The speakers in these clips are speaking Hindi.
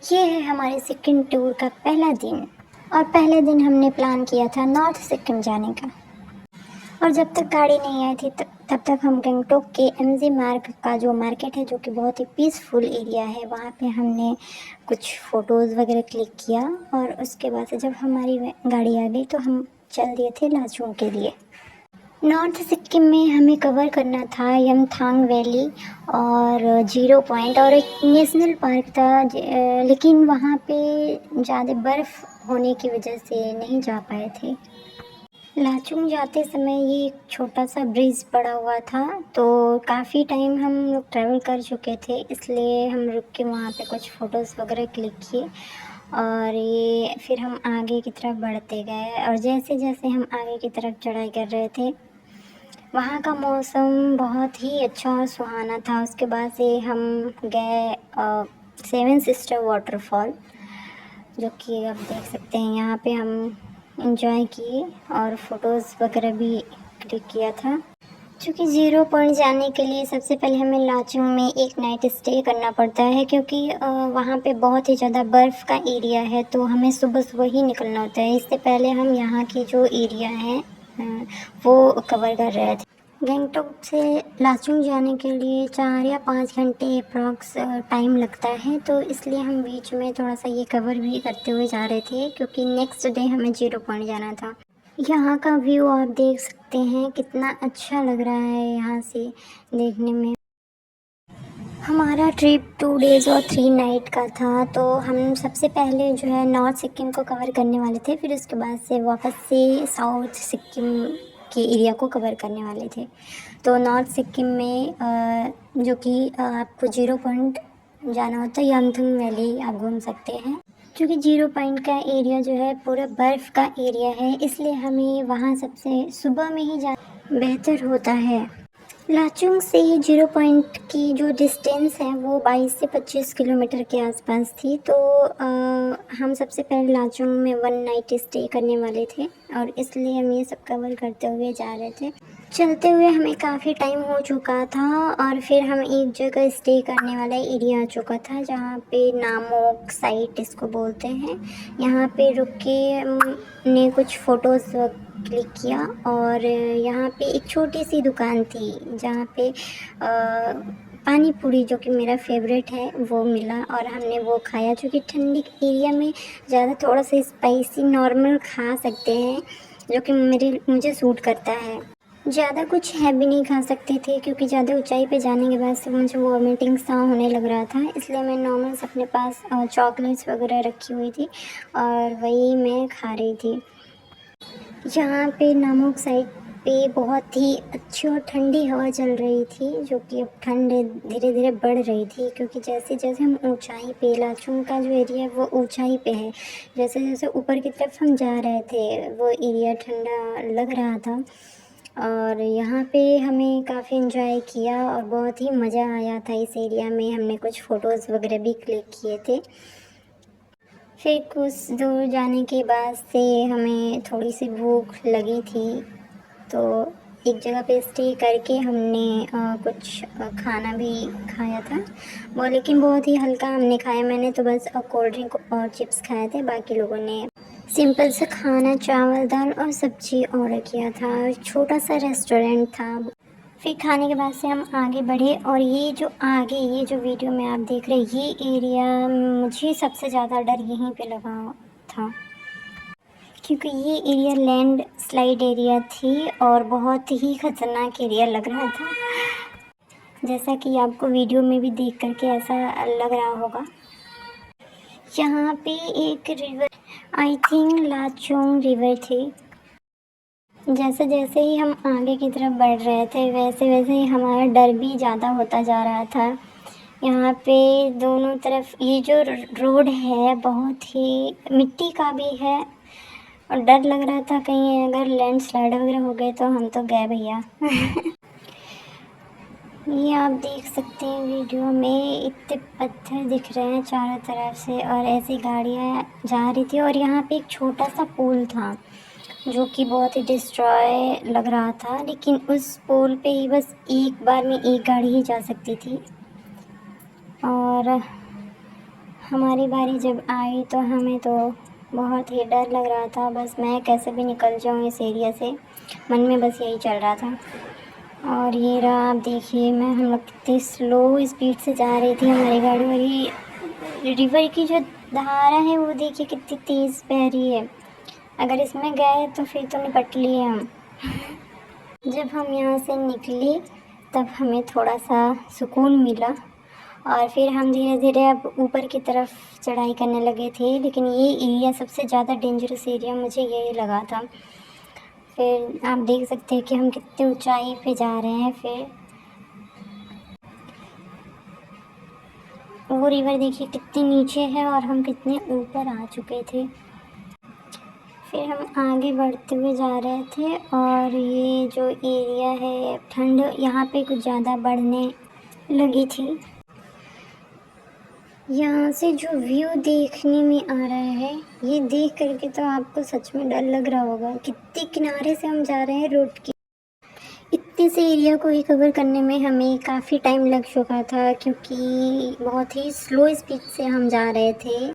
ये है हमारे सिक्किम टूर का पहला दिन। और पहले दिन हमने प्लान किया था नॉर्थ सिक्किम जाने का। और जब तक गाड़ी नहीं आई थी तब तक हम गंगटोक के एमजी मार्ग का जो मार्केट है, जो कि बहुत ही पीसफुल एरिया है, वहाँ पे हमने कुछ फ़ोटोज़ वगैरह क्लिक किया। और उसके बाद से जब हमारी गाड़ी आ गई तो हम चल दिए थे लाचुंग के लिए। नॉर्थ सिक्किम में हमें कवर करना था यमथांग वैली और जीरो पॉइंट और एक नेशनल पार्क था, लेकिन वहाँ पे ज़्यादा बर्फ़ होने की वजह से नहीं जा पाए थे। लाचुंग जाते समय ये एक छोटा सा ब्रिज पड़ा हुआ था, तो काफ़ी टाइम हम लोग ट्रैवल कर चुके थे, इसलिए हम रुक के वहाँ पे कुछ फ़ोटोज़ वगैरह क्लिक किए। और ये फिर हम आगे की तरफ बढ़ते गए और जैसे जैसे हम आगे की तरफ चढ़ाई कर रहे थे, वहाँ का मौसम बहुत ही अच्छा और सुहाना था। उसके बाद से हम गए सेवन सिस्टर वाटरफॉल, जो कि आप देख सकते हैं। यहाँ पे हम इंजॉय किए और फ़ोटोज़ वगैरह भी क्लिक किया था। क्योंकि ज़ीरो पॉइंट जाने के लिए सबसे पहले हमें लाचुंग में एक नाइट स्टे करना पड़ता है, क्योंकि वहाँ पे बहुत ही ज़्यादा बर्फ़ का एरिया है, तो हमें सुबह सुबह ही निकलना होता है। इससे पहले हम यहाँ की जो एरिया है वो कवर कर रहे थे। गंगटोक से लाचुंग जाने के लिए 4 या 5 घंटे अप्रॉक्स टाइम लगता है, तो इसलिए हम बीच में थोड़ा सा ये कवर भी करते हुए जा रहे थे, क्योंकि नेक्स्ट डे हमें जीरो पॉइंट जाना था। यहाँ का व्यू आप देख सकते हैं, कितना अच्छा लग रहा है यहाँ से देखने में। हमारा ट्रिप 2 डेज़ और 3 नाइट का था, तो हम सबसे पहले जो है नॉर्थ सिक्किम को कवर करने वाले थे, फिर उसके बाद से वापस से साउथ सिक्किम के एरिया को कवर करने वाले थे। तो नॉर्थ सिक्किम में जो कि आपको जीरो पॉइंट जाना होता है, यमथुंग वैली आप घूम सकते हैं। क्योंकि जीरो पॉइंट का एरिया जो है पूरा बर्फ़ का एरिया है, इसलिए हमें वहाँ सबसे सुबह में ही जाना बेहतर होता है। लाचुंग से जीरो पॉइंट की जो डिस्टेंस है वो 22 से 25 किलोमीटर के आसपास थी, तो हम सबसे पहले लाचुंग में 1 नाइट स्टे करने वाले थे और इसलिए हम ये सब कवर करते हुए जा रहे थे। चलते हुए हमें काफ़ी टाइम हो चुका था और फिर हम एक जगह स्टे करने वाला एरिया आ चुका था, जहाँ पे नामोक साइट इसको बोलते हैं। यहाँ पे रुक के हमने कुछ फ़ोटोज़ क्लिक किया और यहाँ पे एक छोटी सी दुकान थी जहाँ पे पानी पूरी, जो कि मेरा फेवरेट है, वो मिला और हमने वो खाया। क्योंकि ठंडी एरिया में ज़्यादा थोड़ा सा स्पाइसी नॉर्मल खा सकते हैं, जो कि मुझे सूट करता है। ज़्यादा कुछ हैवी नहीं खा सकते थे, क्योंकि ज़्यादा ऊंचाई पे जाने के बाद से मुझे वॉमिटिंग सा होने लग रहा था, इसलिए मैं नॉर्मल अपने पास चॉकलेट्स वगैरह रखी हुई थी और वही मैं खा रही थी। यहाँ पे नामोक साइड पे बहुत ही अच्छी और ठंडी हवा चल रही थी, जो कि अब ठंड धीरे धीरे बढ़ रही थी, क्योंकि जैसे जैसे हम ऊंचाई पे, लाचुंग का जो एरिया है वो ऊंचाई पे है, जैसे जैसे ऊपर की तरफ हम जा रहे थे वो एरिया ठंडा लग रहा था। और यहाँ पे हमें काफ़ी इन्जॉय किया और बहुत ही मज़ा आया था इस एरिया में। हमने कुछ फ़ोटोज़ वगैरह भी क्लिक किए थे। फिर कुछ दूर जाने के बाद से हमें थोड़ी सी भूख लगी थी, तो एक जगह पे स्टे करके हमने कुछ खाना भी खाया था वो, लेकिन बहुत ही हल्का हमने खाया। मैंने तो बस कोल्ड ड्रिंक और चिप्स खाए थे, बाकी लोगों ने सिंपल सा खाना, चावल दाल और सब्जी ऑर्डर किया था। छोटा सा रेस्टोरेंट था। फिर खाने के बाद से हम आगे बढ़े और ये जो आगे, ये जो वीडियो में आप देख रहे हैं, ये एरिया मुझे सबसे ज़्यादा डर यहीं पे लगा था, क्योंकि ये एरिया लैंड स्लाइड एरिया थी और बहुत ही ख़तरनाक एरिया लग रहा था, जैसा कि आपको वीडियो में भी देख करके ऐसा लग रहा होगा। यहाँ पे एक river, I think Lachung river थी। जैसे जैसे ही हम आगे की तरफ बढ़ रहे थे वैसे वैसे ही हमारा डर भी ज़्यादा होता जा रहा था। यहाँ पे दोनों तरफ ये जो रोड है बहुत ही मिट्टी का भी है और डर लग रहा था कहीं अगर लैंडस्लाइड वगैरह हो गए तो हम तो गए भैया। ये आप देख सकते हैं वीडियो में, इतने पत्थर दिख रहे हैं चारों तरफ से और ऐसी गाड़ियाँ जा रही थी। और यहाँ पे एक छोटा सा पुल था जो कि बहुत ही डिस्ट्रॉय लग रहा था, लेकिन उस पुल पे ही बस एक बार में एक गाड़ी ही जा सकती थी। और हमारी बारी जब आई तो हमें तो बहुत ही डर लग रहा था, बस मैं कैसे भी निकल जाऊँ इस एरिया से, मन में बस यही चल रहा था। और ये रहा, आप देखिए मैं हम लोग कितनी स्लो स्पीड से जा रही थी हमारी गाड़ी, और ये रिवर की जो धारा है वो देखिए कितनी तेज़ बह रही है। अगर इसमें गए तो फिर तो निपट लिए हम। जब हम यहाँ से निकले तब हमें थोड़ा सा सुकून मिला, और फिर हम धीरे धीरे अब ऊपर की तरफ चढ़ाई करने लगे थे। लेकिन ये एरिया सबसे ज़्यादा डेंजरस एरिया मुझे यही लगा था। फिर आप देख सकते हैं कि हम कितनी ऊंचाई पे जा रहे हैं। फिर वो रिवर देखिए कितनी नीचे है और हम कितने ऊपर आ चुके थे। फिर हम आगे बढ़ते हुए जा रहे थे, और ये जो एरिया है ठंड यहाँ पे कुछ ज़्यादा बढ़ने लगी थी। यहाँ से जो व्यू देखने में आ रहा है, ये देख करके तो आपको सच में डर लग रहा होगा। कितने किनारे से हम जा रहे हैं रोड की। इतने से एरिया को ही कवर करने में हमें काफ़ी टाइम लग चुका था, क्योंकि बहुत ही स्लो स्पीड से हम जा रहे थे।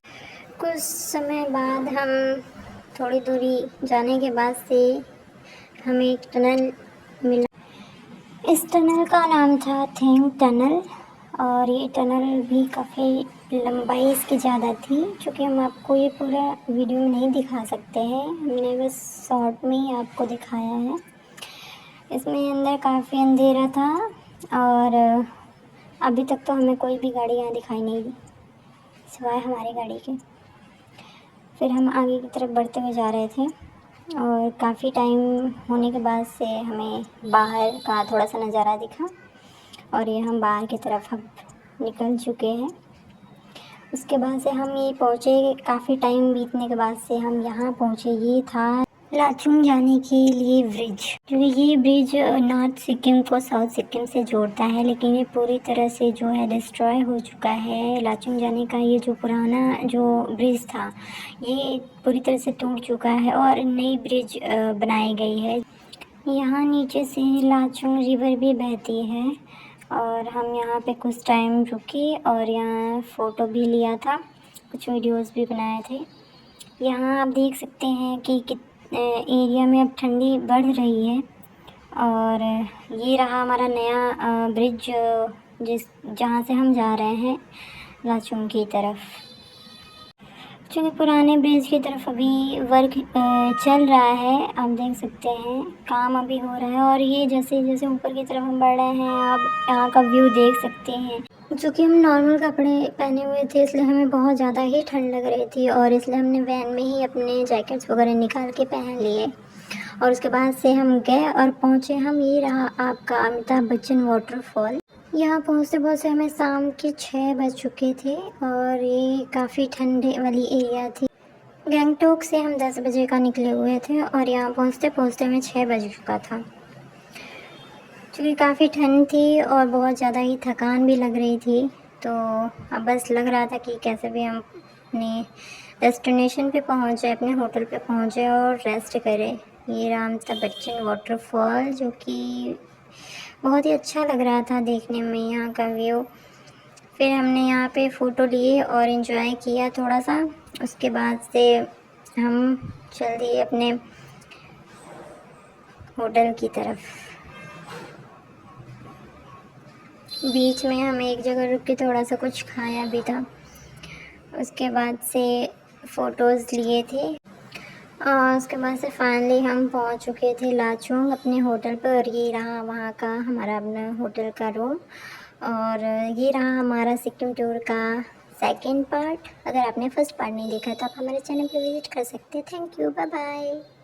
कुछ समय बाद हम थोड़ी दूरी जाने के बाद से हमें एक टनल मिला। इस टनल का नाम था थिंग टनल, और ये टनल भी काफ़ी लंबाई इसकी ज़्यादा थी। चूँकि हम आपको ये पूरा वीडियो में नहीं दिखा सकते हैं, हमने बस शॉर्ट में ही आपको दिखाया है। इसमें अंदर काफ़ी अंधेरा था, और अभी तक तो हमें कोई भी गाड़ी यहाँ दिखाई नहीं दी सिवाय हमारी गाड़ी के। फिर हम आगे की तरफ बढ़ते हुए जा रहे थे, और काफ़ी टाइम होने के बाद से हमें बाहर का थोड़ा सा नज़ारा दिखा, और ये हम बाहर की तरफ अब निकल चुके हैं। उसके बाद से हम ये पहुँचे, काफ़ी टाइम बीतने के बाद से हम यहाँ पहुँचे। ये था लाचुंग जाने के लिए ब्रिज, क्योंकि ये ब्रिज नॉर्थ सिक्किम को साउथ सिक्किम से जोड़ता है, लेकिन ये पूरी तरह से जो है डिस्ट्रॉय हो चुका है। लाचुंग जाने का ये जो पुराना जो ब्रिज था, ये पूरी तरह से टूट चुका है और नई ब्रिज बनाई गई है। यहाँ नीचे से लाचुंग रिवर भी बहती है, और हम यहाँ पे कुछ टाइम रुके और यहाँ फ़ोटो भी लिया था, कुछ वीडियोस भी बनाए थे। यहाँ आप देख सकते हैं कि एरिया में अब ठंडी बढ़ रही है, और ये रहा हमारा नया ब्रिज जहाँ से हम जा रहे हैं लाचुंग की तरफ। क्योंकि पुराने ब्रिज की तरफ अभी वर्क चल रहा है, आप देख सकते हैं काम अभी हो रहा है। और ये जैसे जैसे ऊपर की तरफ हम बढ़ रहे हैं, आप यहाँ का व्यू देख सकते हैं। चूँकि हम नॉर्मल कपड़े पहने हुए थे, इसलिए हमें बहुत ज़्यादा ही ठंड लग रही थी, और इसलिए हमने वैन में ही अपने जैकेट्स वगैरह निकाल के पहन लिए। और उसके बाद से हम गए और पहुँचे हम, ये रहा आपका अमिताभ बच्चन वाटरफॉल। यहाँ पहुँचते पहुँचते हमें शाम के 6 बज चुके थे, और ये काफ़ी ठंडे वाली एरिया थी। गंगटोक से हम 10 बजे का निकले हुए थे, और यहाँ पहुँचते पहुँचते हमें 6 बज चुका था। क्योंकि काफ़ी ठंड थी और बहुत ज़्यादा ही थकान भी लग रही थी, तो अब बस लग रहा था कि कैसे भी हम अपने डेस्टिनेशन पे पहुँच जाए, अपने होटल पे पहुँच जाए और रेस्ट करें। ये रहा अमिताभ बच्चन वाटरफॉल, जो कि बहुत ही अच्छा लग रहा था देखने में यहाँ का व्यू। फिर हमने यहाँ पे फ़ोटो लिए और इन्जॉय किया थोड़ा सा। उसके बाद से हम चल दिए अपने होटल की तरफ। बीच में हम एक जगह रुक के थोड़ा सा कुछ खाया भी था। उसके बाद से फ़ोटोज़ लिए थे, और उसके बाद से फाइनली हम पहुंच चुके थे लाचुंग अपने होटल पर। और ये रहा वहाँ का हमारा अपना होटल का रूम, और ये रहा हमारा सिक्किम टूर का सेकंड पार्ट। अगर आपने फर्स्ट पार्ट नहीं देखा तो आप हमारे चैनल पर विज़िट कर सकते हैं। Thank you, bye bye.